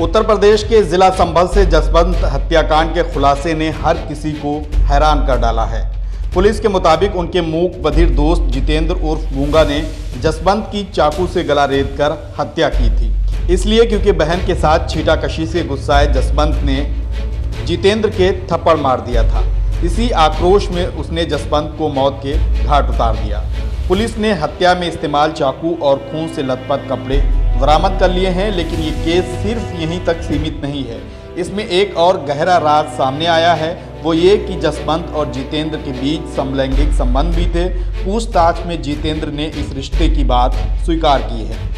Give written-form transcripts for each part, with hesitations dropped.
उत्तर प्रदेश के जिला संभल से जसवंत हत्याकांड के खुलासे ने हर किसी को हैरान कर डाला है। पुलिस के मुताबिक उनके मूक बधिर दोस्त जितेंद्र उर्फ गूंगा ने जसवंत की चाकू से गला रेतकर हत्या की थी। इसलिए क्योंकि बहन के साथ छीटाकशी से गुस्साए जसवंत ने जितेंद्र के थप्पड़ मार दिया था। इसी आक्रोश में उसने जसवंत को मौत के घाट उतार दिया। पुलिस ने हत्या में इस्तेमाल चाकू और खून से लथपथ कपड़े बरामद कर लिए हैं, लेकिन ये केस सिर्फ यहीं तक सीमित नहीं है। इसमें एक और गहरा राज सामने आया है, वो ये कि जसवंत और जितेंद्र के बीच समलैंगिक संबंध भी थे। पूछताछ में जितेंद्र ने इस रिश्ते की बात स्वीकार की है।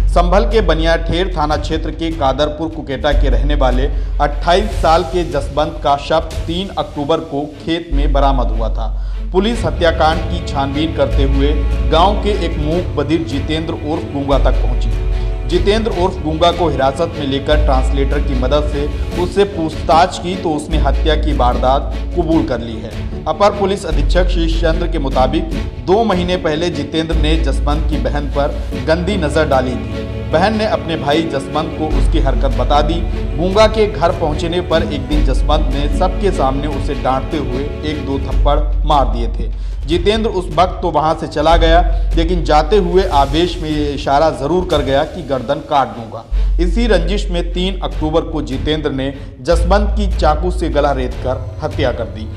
संभल के बनियाठेर थाना क्षेत्र के कादरपुर कुकेटा के रहने वाले 28 साल के जसवंत का शव 3 अक्टूबर को खेत में बरामद हुआ था। पुलिस हत्याकांड की छानबीन करते हुए गांव के एक मूक बधिर जितेंद्र उर्फ गूंगा तक पहुंची। जितेंद्र उर्फ गूंगा को हिरासत में लेकर ट्रांसलेटर की मदद से उससे पूछताछ की तो उसने हत्या की वारदात कबूल कर ली है। अपर पुलिस अधीक्षक शीश चंद्र के मुताबिक 2 महीने पहले जितेंद्र ने जसवंत की बहन पर गंदी नजर डाली थी। बहन ने अपने भाई जसवंत को उसकी हरकत बता दी। गूंगा के घर पहुंचने पर एक दिन जसवंत ने सबके सामने उसे डांटते हुए 1-2 थप्पड़ मार दिए थे। जितेंद्र उस वक्त तो वहां से चला गया, लेकिन जाते हुए आवेश में ये इशारा जरूर कर गया कि गर्दन काट दूंगा। इसी रंजिश में 3 अक्टूबर को जितेंद्र ने जसवंत की चाकू से गला रेतकर हत्या कर दी।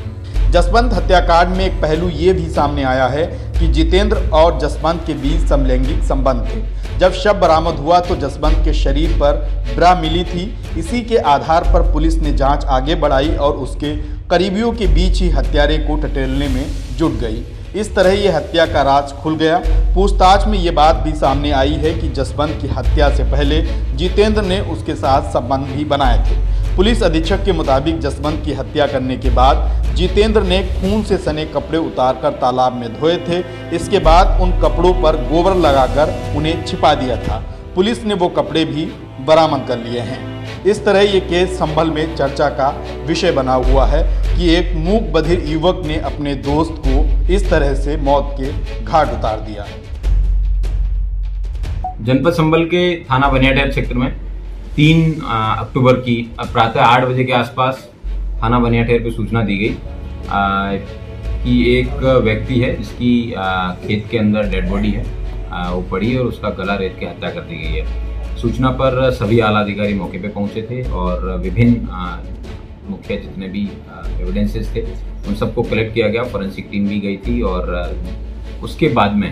जसवंत हत्याकांड में एक पहलू ये भी सामने आया है कि जितेंद्र और जसवंत के बीच समलैंगिक संबंध थे। जब शव बरामद हुआ तो जसवंत के शरीर पर ब्रा मिली थी। इसी के आधार पर पुलिस ने जांच आगे बढ़ाई और उसके करीबियों के बीच ही हत्यारे को टटोलने में जुट गई। इस तरह ये हत्या का राज खुल गया। पूछताछ में ये बात भी सामने आई है कि जसवंत की हत्या से पहले जितेंद्र ने उसके साथ संबंध भी बनाए थे। पुलिस अधीक्षक के मुताबिक जसवंत की हत्या करने के बाद जितेंद्र ने खून से सने कपड़े उतारकर तालाब में धोए थे। इसके बाद उन कपड़ों पर गोबर लगाकर उन्हें छिपा दिया था। पुलिस ने वो कपड़े भी बरामद कर लिए हैं। इस तरह ये केस संभल में चर्चा का विषय बना हुआ है कि एक मूक बधिर युवक ने अपने दोस्त को इस तरह से मौत के घाट उतार दिया। जनपद संभल के थाना बनियाठेर क्षेत्र में 3 अक्टूबर की प्रातः 8 बजे के आसपास थाना बनियाठेर पे सूचना दी गई कि एक व्यक्ति है जिसकी खेत के अंदर डेड बॉडी है, वो पड़ी है और उसका गला रेत के हत्या कर दी गई है। सूचना पर सभी आला अधिकारी मौके पे पहुंचे थे और विभिन्न मुख्य जितने भी एविडेंसेस थे उन सबको कलेक्ट किया गया। फॉरेंसिक टीम भी गई थी और उसके बाद में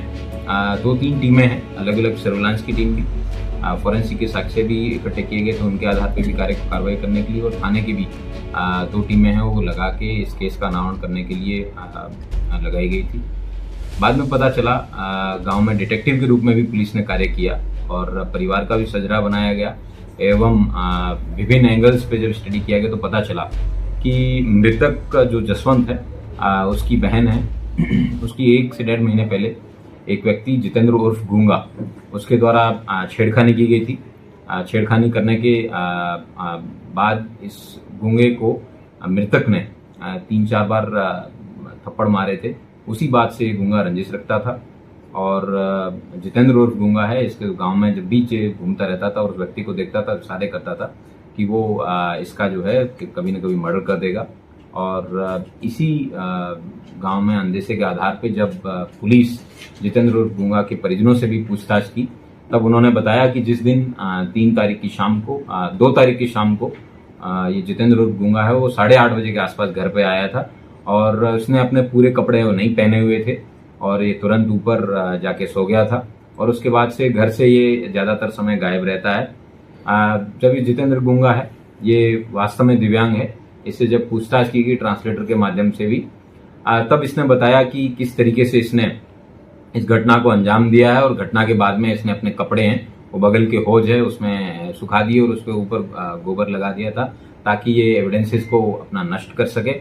2-3 टीमें हैं, अलग अलग सर्विलांस की टीम भी, फॉरेंसिक के साक्ष्य भी इकट्ठे किए गए थे। उनके आधार पर भी कार्रवाई करने के लिए और थाने की भी 2 टीमें हैं वो लगा के इस केस का अनावरण करने के लिए लगाई गई थी। बाद में पता चला गांव में डिटेक्टिव के रूप में भी पुलिस ने कार्य किया और परिवार का भी सजरा बनाया गया एवं विभिन्न एंगल्स पे जब स्टडी किया गया तो पता चला कि मृतक का जो जसवंत है उसकी बहन है, उसकी 1 से 1.5 महीने पहले एक व्यक्ति जितेंद्र उर्फ गूंगा उसके द्वारा छेड़खानी की गई थी। छेड़खानी करने के बाद इस गूंगे को मृतक ने 3-4 बार थप्पड़ मारे थे। उसी बात से गूंगा रंजिश रखता था और जितेंद्र उर्फ गूंगा है, इसके गांव में जब बीच घूमता रहता था और उस व्यक्ति को देखता था, इशारे करता था कि वो इसका जो है कभी न कभी मर्डर कर देगा। और इसी गांव में अंदेशे के आधार पे जब पुलिस जितेंद्र उर्फ गूंगा के परिजनों से भी पूछताछ की तब उन्होंने बताया कि जिस दिन 2 तारीख की शाम को ये जितेंद्र उर्फ गूंगा है वो 8:30 बजे के आसपास घर पे आया था और उसने अपने पूरे कपड़े नहीं पहने हुए थे और ये तुरंत ऊपर जाके सो गया था और उसके बाद से घर से ये ज्यादातर समय गायब रहता है। जब ये जितेंद्र गूंगा है ये वास्तव में दिव्यांग है। इससे जब पूछताछ की गई ट्रांसलेटर के माध्यम से भी तब इसने बताया कि किस तरीके से इसने इस घटना को अंजाम दिया है और घटना के बाद में इसने अपने कपड़े हैं वो बगल के हौज है उसमें सुखा दिए और उसके ऊपर गोबर लगा दिया था ताकि ये एविडेंसेस को अपना नष्ट कर सके।